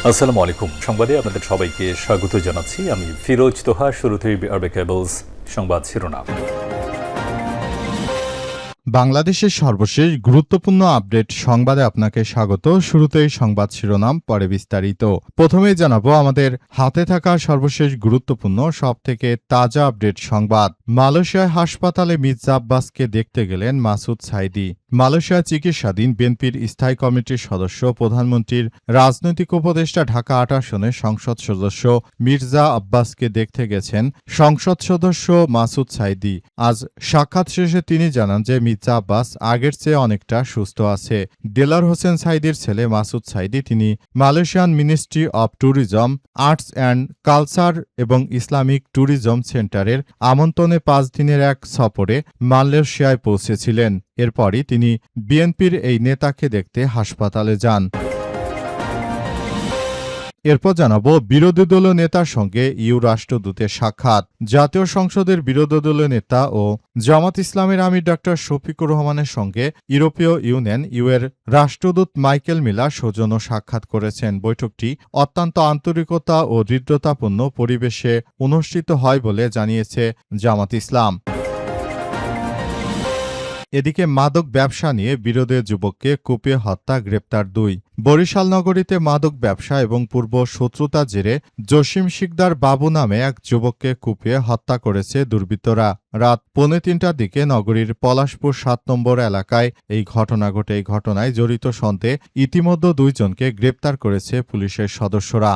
আসসালামু আলাইকুম। সংবাদে আপনাদের সবাইকে স্বাগত জানাচ্ছি। আমি ফিরোজ তোহা। শুরুতেই আরবে কেবলস সংবাদ শিরোনাম। বাংলাদেশের সর্বশেষ গুরুত্বপূর্ণ আপডেট সংবাদে আপনাকে স্বাগত। শুরুতেই সংবাদ শিরোনাম, পরে বিস্তারিত। প্রথমেই জানাবো আমাদের হাতে থাকা সর্বশেষ গুরুত্বপূর্ণ সবথেকে তাজা আপডেট সংবাদ। মালয়েশিয়ায় হাসপাতালে মির্জা আব্বাসকে দেখতে গেলেন মাসুদ সাঈদী। মালয়েশিয়া চিকিৎসাধীন বিএনপির স্থায়ী কমিটির সদস্য, প্রধানমন্ত্রীর রাজনৈতিক উপদেষ্টা, ঢাকা ৮ আসনের সংসদ সদস্য মির্জা আব্বাসকে দেখতে গেছেন সংসদ সদস্য মাসুদ সাঈদী। আজ সাক্ষাৎ শেষে তিনি জানান যে মির্জা আব্বাস আগের চেয়ে অনেকটা সুস্থ আছে। দেলার হোসেন সাঈদীর ছেলে মাসুদ সাঈদী, তিনি Malaysian ministry of tourism, arts and culture এবং ইসলামিক ট্যুরিজম সেন্টারের আমন্ত্রণে ৫ দিনের এক সফরে মালয়েশিয়ায় পৌঁছেছিলেন। এরপরই তিনি বিএনপির এই নেতাকে দেখতে হাসপাতালে যান। এরপর জানাবো বিরোধী দলীয় নেতার সঙ্গে ইউ রাষ্ট্রদূতের সাক্ষাৎ। জাতীয় সংসদের বিরোধী দলীয় নেতা ও জামাত ইসলামের আমির ডা শফিকুর রহমানের সঙ্গে ইউরোপীয় ইউনিয়ন এর রাষ্ট্রদূত মাইকেল মিলার সৌজন্য সাক্ষাৎ করেছেন। বৈঠকটি অত্যন্ত আন্তরিকতা ও হৃদ্যতাপূর্ণ পরিবেশে অনুষ্ঠিত হয় বলে জানিয়েছে জামাত ইসলাম। এদিকে মাদক ব্যবসা নিয়ে বিরোধী যুবককে কুপিয়ে হত্যা, গ্রেপ্তার ২। বরিশাল নগরীতে মাদক ব্যবসা এবং পূর্ব শত্রুতার জেরে জসিম শিকদার বাবু নামে এক যুবককে কুপিয়ে হত্যা করেছে দুর্বৃত্তরা। রাত ৩:৩০টার দিকে নগরীর পলাশপুর ৭ নম্বর এলাকায় এই ঘটনা ঘটে। এই ঘটনায় জড়িত সন্দেহে ইতিমধ্যে ২ জনকে গ্রেপ্তার করেছে পুলিশের সদস্যরা।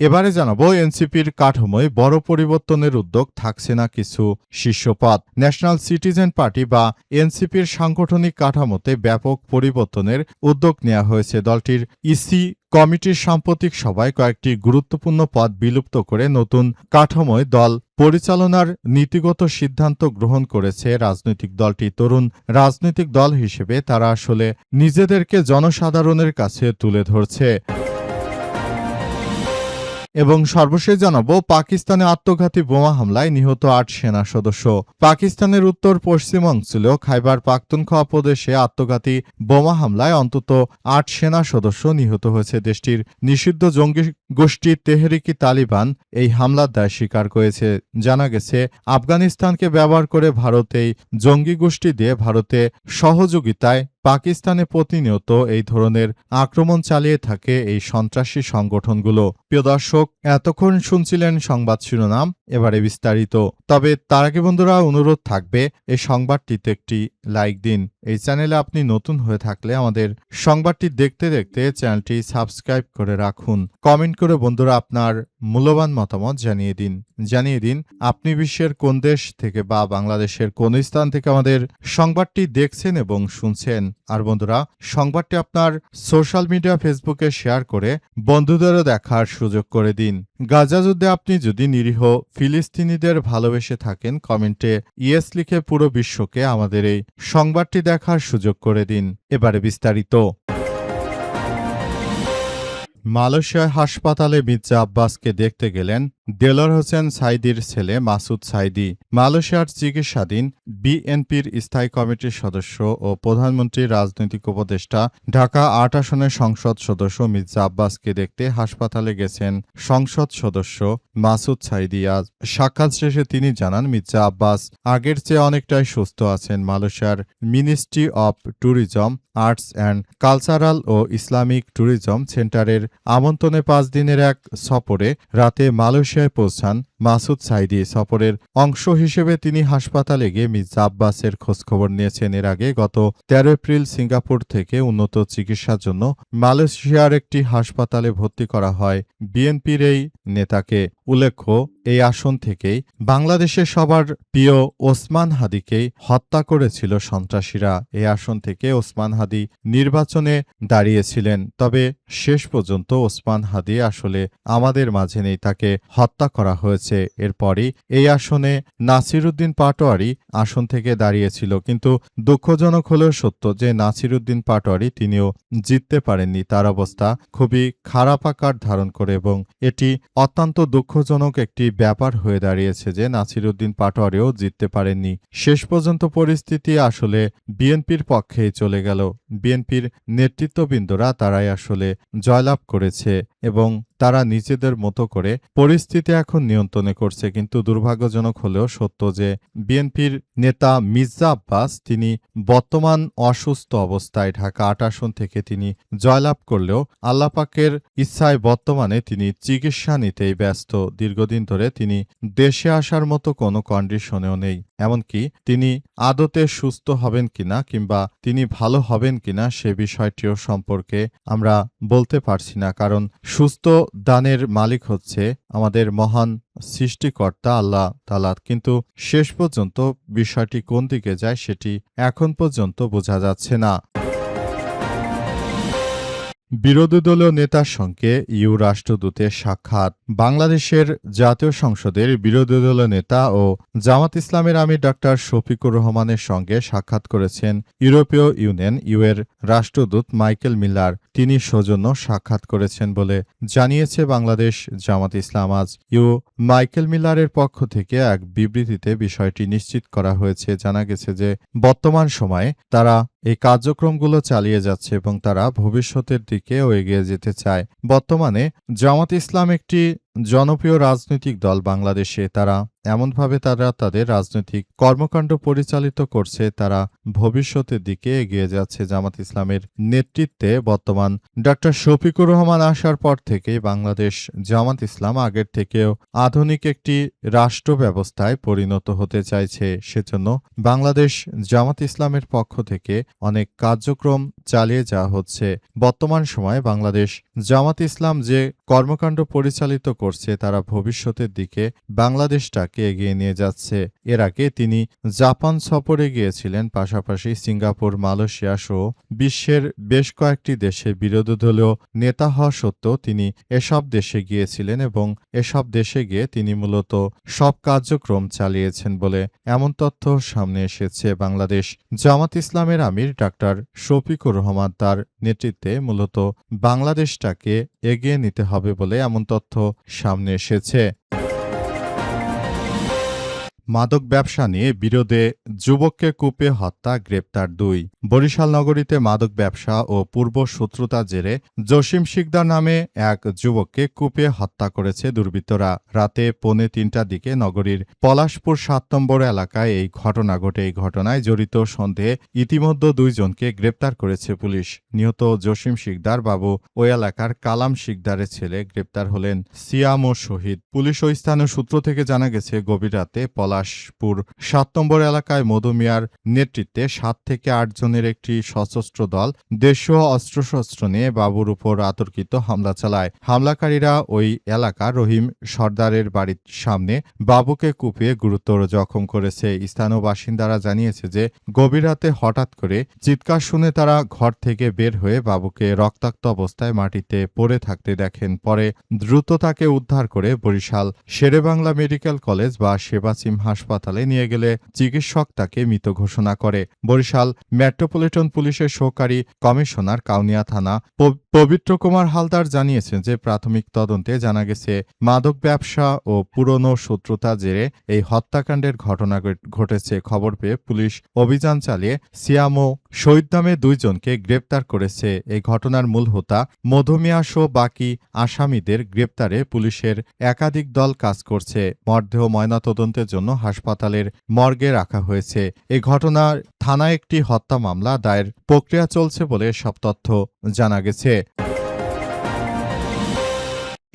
এবারে জানাবো এনসিপির কাঠামোয় বড় পরিবর্তনের উদ্যোগ, থাকছে না কিছু শীর্ষপদ। ন্যাশনাল সিটিজেন পার্টি বা এনসিপির সাংগঠনিক কাঠামোতে ব্যাপক পরিবর্তনের উদ্যোগ নেওয়া হয়েছে। দলটির ইসি কমিটির সাম্প্রতিক সভায় কয়েকটি গুরুত্বপূর্ণ পদ বিলুপ্ত করে নতুন কাঠামোয় দল পরিচালনার নীতিগত সিদ্ধান্ত গ্রহণ করেছে রাজনৈতিক দলটি। তরুণ রাজনৈতিক দল হিসেবে তারা আসলে নিজেদেরকে জনসাধারণের কাছে তুলে ধরছে। এবং সর্বশেষ জানাবো পাকিস্তানে আত্মঘাতী বোমা হামলায় নিহত ৮ সেনা সদস্য। পাকিস্তানের উত্তর পশ্চিমাঞ্চল খাইবার পাখতুনখোয়া প্রদেশে আত্মঘাতী বোমা হামলায় অন্তত ৮ সেনা সদস্য নিহত হয়েছে। দেশটির নিষিদ্ধ জঙ্গি গোষ্ঠী তেহরিকি তালিবান এই হামলার দায় স্বীকার করেছে। জানা গেছে আফগানিস্তানকে ব্যবহার করে ভারত এই জঙ্গি গোষ্ঠী দিয়ে ভারতে সহযোগিতায় পাকিস্তানে প্রতিনিয়ত এই ধরনের আক্রমণ চালিয়ে থাকে এই সন্ত্রাসী সংগঠনগুলো। প্রিয় দর্শক, এতক্ষণ শুনছিলেন সংবাদ শিরোনাম, এবারে বিস্তারিত। তবে তার আগে বন্ধুরা অনুরোধ থাকবে এই সংবাদটিতে একটি লাইক দিন। এই চ্যানেলে আপনি নতুন হয়ে থাকলে আমাদের সংবাদটি দেখতে দেখতে চ্যানেলটি সাবস্ক্রাইব করে রাখুন। কমেন্ট করে বন্ধুরা আপনার মূল্যবান মতামত জানিয়ে দিন আপনি বিশ্বের কোন দেশ থেকে বা বাংলাদেশের কোন স্থান থেকে আমাদের সংবাদটি দেখছেন এবং শুনছেন। আর বন্ধুরা, সংবাদটি আপনার সোশ্যাল মিডিয়া ফেসবুকে শেয়ার করে বন্ধুদেরও দেখার সুযোগ করে দিন। গাজা যুদ্ধে আপনি যদি নিরীহ ফিলিস্তিনিদের ভালোবেসে থাকেন, কমেন্টে ইয়েস লিখে পুরো বিশ্বকে আমাদের এই সংবাদটি দেখার সুযোগ করে দিন। এবারে বিস্তারিত। মালয়েশিয়ায় হাসপাতালে মির্জা আব্বাসকে দেখতে গেলেন দেলার হোসেন সাঈদীর ছেলে মাসুদ সাঈদী। মালয়েশিয়ার চিকিৎসাধীন বিএনপির স্থায়ী কমিটির সদস্য ও প্রধানমন্ত্রীর রাজনৈতিক উপদেষ্টা, ঢাকা ৮ আসনের সংসদ সদস্য মির্জা আব্বাসকে দেখতে হাসপাতালে গেছেন সংসদ সদস্য মাসুদ সাঈদী। আজ সাক্ষাৎ শেষে তিনি জানান মির্জা আব্বাস আগের চেয়ে অনেকটাই সুস্থ আছেন। মালয়েশিয়ার ministry of tourism, arts and cultural ও ইসলামিক ট্যুরিজম সেন্টারের আমন্ত্রণে ৫ দিনের এক সফরে রাতে মালয়েশিয়ায় পৌঁছান মাসুদ সাঈদী। সফরের অংশ হিসেবে তিনি হাসপাতালে গিয়ে মির্জা আব্বাসের খোঁজখবর নিয়েছেন। এর আগে গত ১৩ এপ্রিল সিঙ্গাপুর থেকে উন্নত চিকিৎসার জন্য মালয়েশিয়ার একটি হাসপাতালে ভর্তি করা হয় বিএনপির এই নেতাকে। উল্লেখ্য, এই আসন থেকেই বাংলাদেশের সবার প্রিয় ওসমান হাদিকেই হত্যা করেছিল সন্ত্রাসীরা। এই আসন থেকে ওসমান হাদি নির্বাচনে দাঁড়িয়েছিলেন, তবে শেষ পর্যন্ত ওসমান হাদি আসলে আমাদের মাঝে নেই, তাকে হত্যা করা হয়েছে। হয়েছে। এরপরই এই আসনে নাসিরউদ্দিন পাটোয়ারি আসন থেকে দাঁড়িয়েছিল, কিন্তু দুঃখজনক হলেও সত্য যে নাসিরউদ্দিন পাটোয়ারি তিনিও জিততে পারেননি। তার অবস্থা খুবই খারাপ আকার ধারণ করে এবং এটি অত্যন্ত দুঃখজনক একটি ব্যাপার হয়ে দাঁড়িয়েছে যে নাসিরউদ্দিন পাটোয়ারিও জিততে পারেননি। শেষ পর্যন্ত পরিস্থিতি আসলে বিএনপির পক্ষেই চলে গেল। বিএনপির নেতৃত্ববৃন্দরা তারাই আসলে জয়লাভ করেছে এবং তারা নিজেদের মতো করে পরিস্থিতি এখন নিয়ন্ত্রণে করছে। কিন্তু দুর্ভাগ্যজনক হলেও সত্য যে বিএনপির নেতা মির্জা আব্বাস তিনি বর্তমান অসুস্থ অবস্থায় ঢাকা ৮ আসন থেকে তিনি জয়লাভ করলেও আল্লাহ পাকের ইচ্ছায় বর্তমানে তিনি চিকিৎসা নিতেই ব্যস্ত। দীর্ঘদিন ধরে তিনি দেশে আসার মতো কোনো কন্ডিশনেও নেই। এমনকি তিনি আদতে সুস্থ হবেন কিনা কিংবা তিনি ভালো হবেন কিনা সে বিষয়টিও সম্পর্কে আমরা বলতে পারছি না, কারণ সুস্থ দানের মালিক হচ্ছে আমাদের মহান সৃষ্টিকর্তা আল্লাহ তাআলা। কিন্তু শেষ পর্যন্ত বিষয়টি কোন দিকে যায় সেটি এখন পর্যন্ত বোঝা যাচ্ছে না। বিরোধী দলীয় নেতার সঙ্গে ইইউ রাষ্ট্রদূতের সাক্ষাৎ। বাংলাদেশের জাতীয় সংসদের বিরোধী দলীয় নেতা ও জামাত ইসলামের আমির ডাক্তার শফিকুর রহমানের সঙ্গে সাক্ষাৎ করেছেন ইউরোপীয় ইউনিয়ন এর রাষ্ট্রদূত মাইকেল মিলার। তিনি সৌজন্য সাক্ষাৎ করেছেন বলে জানিয়েছে বাংলাদেশ জামাত ইসলাম। আজ মাইকেল মিলারের পক্ষ থেকে এক বিবৃতিতে বিষয়টি নিশ্চিত করা হয়েছে। জানা গেছে যে বর্তমান সময়ে তারা এই কার্যক্রমগুলো চালিয়ে যাচ্ছে এবং তারা ভবিষ্যতের দিকেও এগিয়ে যেতে চায়। বর্তমানে জামাত ইসলাম একটি জনপ্রিয় রাজনৈতিক দল বাংলাদেশে। তারা এমনভাবে তাদের রাজনৈতিক কর্মকাণ্ড পরিচালিত করছে, তারা ভবিষ্যতের দিকে এগিয়ে যাচ্ছে। জামাত ইসলামের নেতৃত্বে বর্তমান ডক্টর শফিকুর রহমান আসার পর থেকে বাংলাদেশ জামাত ইসলাম আগের থেকেও আধুনিক একটি রাষ্ট্র ব্যবস্থায় পরিণত হতে চাইছে। সেজন্য বাংলাদেশ জামাত ইসলামের পক্ষ থেকে অনেক কার্যক্রম চালিয়ে যাওয়া হচ্ছে। বর্তমান সময়ে বাংলাদেশ জামাত ইসলাম যে কর্মকাণ্ড পরিচালিত করছে তারা ভবিষ্যতের দিকে বাংলাদেশটাকে এগিয়ে নিয়ে যাচ্ছে। এর আগে তিনি জাপান সফরে গিয়েছিলেন, পাশাপাশি সিঙ্গাপুর, মালয়েশিয়া সহ বিশ্বের বেশ কয়েকটি দেশে বিরোধী দলীয় নেতা হওয়া সত্ত্বেও তিনি এসব দেশে গিয়েছিলেন এবং এসব দেশে গিয়ে তিনি মূলত সব কার্যক্রম চালিয়েছেন বলে এমন তথ্য সামনে এসেছে। বাংলাদেশ জামাত ইসলামের আমির ডাক্তার শফিকুর রহমান তার নেতৃত্বে মূলত বাংলাদেশটাকে এগিয়ে নিতে হবে বলে এমন তথ্য সামনে এসেছে। মাদক ব্যবসা নিয়ে বিরোধে যুবককে কুপিয়ে হত্যা, গ্রেপ্তার ২। বরিশাল নগরীতে মাদক ব্যবসা ও পূর্ব শত্রুতার জেরে জসিম শিকদার নামে এক যুবককে কুপিয়ে হত্যা করেছে দুর্বৃত্তরা। রাতে 2:45টার দিকে নগরীর পলাশপুর ৭ নম্বর এলাকায় এই ঘটনা ঘটে। এই ঘটনায় জড়িত সন্দেহে ইতিমধ্যে ২ জনকে গ্রেপ্তার করেছে পুলিশ। নিহত জসিম শিকদার বাবু ওই এলাকার কালাম শিকদারের ছেলে। গ্রেপ্তার হলেন সিয়াম ও শহীদ। পুলিশ ও স্থানীয় সূত্র থেকে জানা গেছে গভীর রাতে পলাশপুর ৭ নম্বর এলাকায় মধু মিয়ার নেতৃত্বে ৭ থেকে ৮ জনের একটি সশস্ত্র দল দেশীয় অস্ত্রশস্ত্র নিয়ে বাবুর উপর অতর্কিত হামলা চালায়। হামলাকারীরা ওই এলাকার রহিম সর্দারের বাড়ির সামনে বাবুকে কুপিয়ে গুরুতর জখম করেছে। স্থানীয় বাসিন্দারা জানিয়েছে যে গভীর রাতে হঠাৎ করে চিৎকার শুনে তারা ঘর থেকে বের হয়ে বাবুকে রক্তাক্ত অবস্থায় মাটিতে পড়ে থাকতে দেখেন। পরে দ্রুত তাকে উদ্ধার করে বরিশাল শেরেবাংলা মেডিকেল কলেজ বা সেবাচিম হাসপাতালে নিয়ে গেলে চিকিৎসক তাকে মৃত ঘোষণা করে। বরিশাল মেট্রোপলিটন পুলিশের সহকারী কমিশনার কাউনিয়া থানা পবিত্র কুমার হালদার জানিয়েছেন যে প্রাথমিক তদন্তে জানা গেছে মাদক ব্যবসা ও পুরনো শত্রুতা জেরে এই হত্যাকাণ্ডের ঘটনা ঘটেছে। খবর পেয়ে পুলিশ অভিযান চালিয়ে সিয়াম ও শহীদ নামে ২ জনকে গ্রেপ্তার করেছে। এই ঘটনার মূল হোতা মধু মিয়া সহ বাকি আসামিদের গ্রেপ্তারে পুলিশের একাধিক দল কাজ করছে। মরদেহ ময়নাতদন্তের জন্য হাসপাতালের মর্গে রাখা হয়েছে। এই ঘটনার থানায় একটি হত্যা মামলা দায়ের প্রক্রিয়া চলছে বলে সব তথ্য জানা গেছে।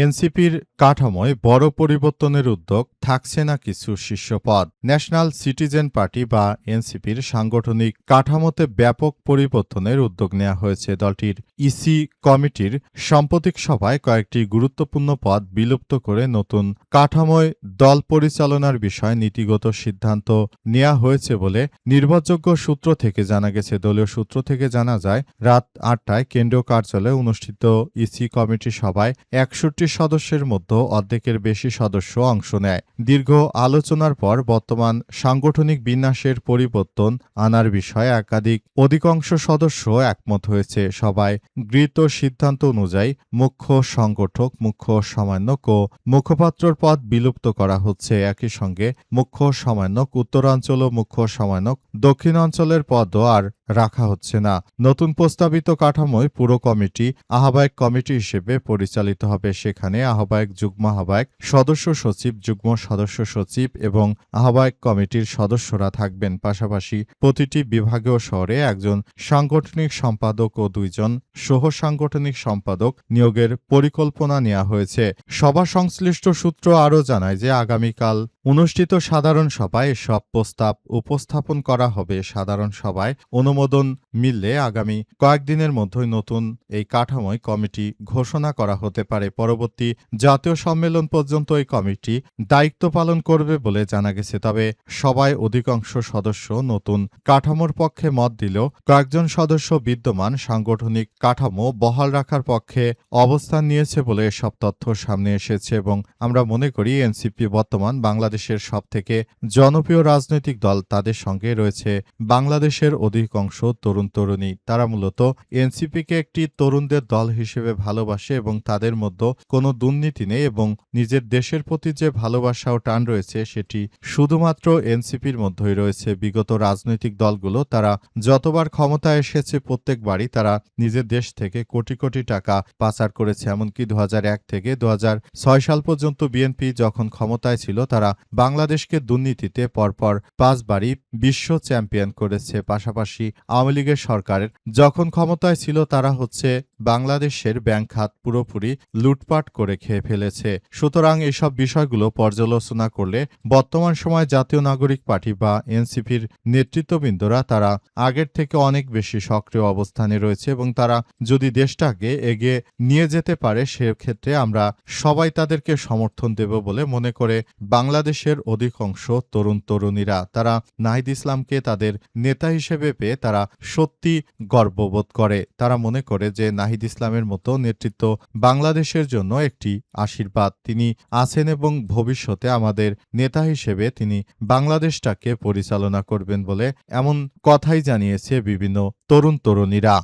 এনসিপির কাঠামোয় বড় পরিবর্তনের উদ্যোগ, থাকছে না কিছু শীর্ষ পদ। ন্যাশনাল সিটিজেন পার্টি বা এনসিপির সাংগঠনিক কাঠামোতে ব্যাপক পরিবর্তনের উদ্যোগ নেওয়া হয়েছে। দলটির ইসি কমিটির সাম্প্রতিক সভায় কয়েকটি গুরুত্বপূর্ণ পদ বিলুপ্ত করে নতুন কাঠামোয় দল পরিচালনার বিষয়ে নীতিগত সিদ্ধান্ত নেওয়া হয়েছে বলে নির্ভরযোগ্য সূত্র থেকে জানা গেছে। দলীয় সূত্র থেকে জানা যায় রাত ৮টায় কেন্দ্রীয় কার্যালয়ে অনুষ্ঠিত ইসি কমিটির সভায় ৬১ কমিটির সদস্যের মধ্যে অর্ধেকের বেশি সদস্য অংশ নেয়। দীর্ঘ আলোচনার পর বর্তমান সাংগঠনিক বিন্যাসের পরিবর্তন আনার বিষয়ে অধিকাংশ সদস্য একমত হয়েছে। সবাই গৃহীত সিদ্ধান্ত অনুযায়ী মুখ্য সংগঠক, মুখ্য সমন্বয়ক ও মুখপাত্রর পদ বিলুপ্ত করা হচ্ছে। একই সঙ্গে মুখ্য সমন্বয়ক, উত্তরাঞ্চল ও মুখ্য সমন্বয়ক, দক্ষিণাঞ্চলের পদও আর রাখা হচ্ছে না। নতুন প্রস্তাবিত কাঠামোয় পুরো কমিটি আহ্বায়ক কমিটি হিসেবে পরিচালিত হবে। সেখানে আহ্বায়ক, যুগ্ম আহ্বায়ক, সদস্য সচিব, যুগ্ম সদস্য সচিব এবং আহ্বায়ক কমিটির সদস্যরা থাকবেন। পাশাপাশি প্রতিটি বিভাগীয় শহরে একজন সাংগঠনিক সম্পাদক ও 2 জন সহ সাংগঠনিক সম্পাদক নিয়োগের পরিকল্পনা নেওয়া হয়েছে। সভা সংশ্লিষ্ট সূত্র আরও জানায় যে আগামীকাল অনুষ্ঠিত সাধারণ সভায় এসব প্রস্তাব উপস্থাপন করা হবে। সাধারণ সভায় অনুমোদন মিললে আগামী কয়েকদিনের মধ্যেই নতুন এই কাঠামোয় কমিটি ঘোষণা করা হতে পারে। পরবর্তী জাতীয় সম্মেলন পর্যন্ত এই কমিটি দায়িত্ব পালন করবে বলে জানা গেছে। তবে সভায় অধিকাংশ সদস্য নতুন কাঠামোর পক্ষে মত দিলেও কয়েকজন সদস্য বিদ্যমান সাংগঠনিক কাঠামো বহাল রাখার পক্ষে অবস্থান নিয়েছে বলে এসব তথ্য সামনে এসেছে এবং আমরা মনে করি এনসিপি বর্তমান বাংলাদেশের সবথেকে জনপ্রিয় রাজনৈতিক দল। তাদের সঙ্গে রয়েছে বাংলাদেশের অধিকাংশ তরুণ তরুণী। তারা মূলত এনসিপিকে একটি তরুণদের দল হিসেবে ভালোবাসে এবং তাদের মধ্যে কোনো দুর্নীতি নেই এবং নিজের দেশের প্রতি যে ভালোবাসা ও টান রয়েছে সেটি শুধুমাত্র এনসিপির মধ্যেই রয়েছে। বিগত রাজনৈতিক দলগুলো তারা যতবার ক্ষমতায় এসেছে প্রত্যেকবারই তারা নিজের দেশ থেকে কোটি কোটি টাকা পাচার করেছে। এমনকি 2001 থেকে 2006 সাল পর্যন্ত বিএনপি যখন ক্ষমতায় ছিল তারা বাংলাদেশকে দুর্নীতিতে পরপর 5 বারই বিশ্ব চ্যাম্পিয়ন করেছে। পাশাপাশি আওয়ামী লীগের সরকারের যখন ক্ষমতায় ছিল তারা বাংলাদেশের ব্যাংক খাত পুরোপুরি লুটপাট করে খেয়ে ফেলেছে। সুতরাং এসব বিষয়গুলো পর্যালোচনা করলে বর্তমান সময়ে জাতীয় নাগরিক পার্টি বা এনসিপির নেতৃত্ববৃন্দরা তারা আগের থেকে অনেক বেশি সক্রিয় অবস্থানে রয়েছে এবং তারা যদি দেশটাকে এগিয়ে নিয়ে যেতে পারে সেক্ষেত্রে আমরা সবাই তাদেরকে সমর্থন দেব বলে মনে করে বাংলাদেশের অধিকাংশ তরুণ তরুণীরা। তারা নাহিদ ইসলামকে তাদের নেতা হিসেবে পেয়ে তারা সত্যি গর্ববোধ করে। তারা মনে করে যে নাহিদ ইসলামের মতো নেতৃত্ব বাংলাদেশের জন্য একটি আশীর্বাদ। তিনি আছেন এবং ভবিষ্যতে আমাদের নেতা হিসেবে তিনি বাংলাদেশটাকে পরিচালনা করবেন বলে এমন কথাই জানিয়েছে বিভিন্ন তরুণ তরুণীরা।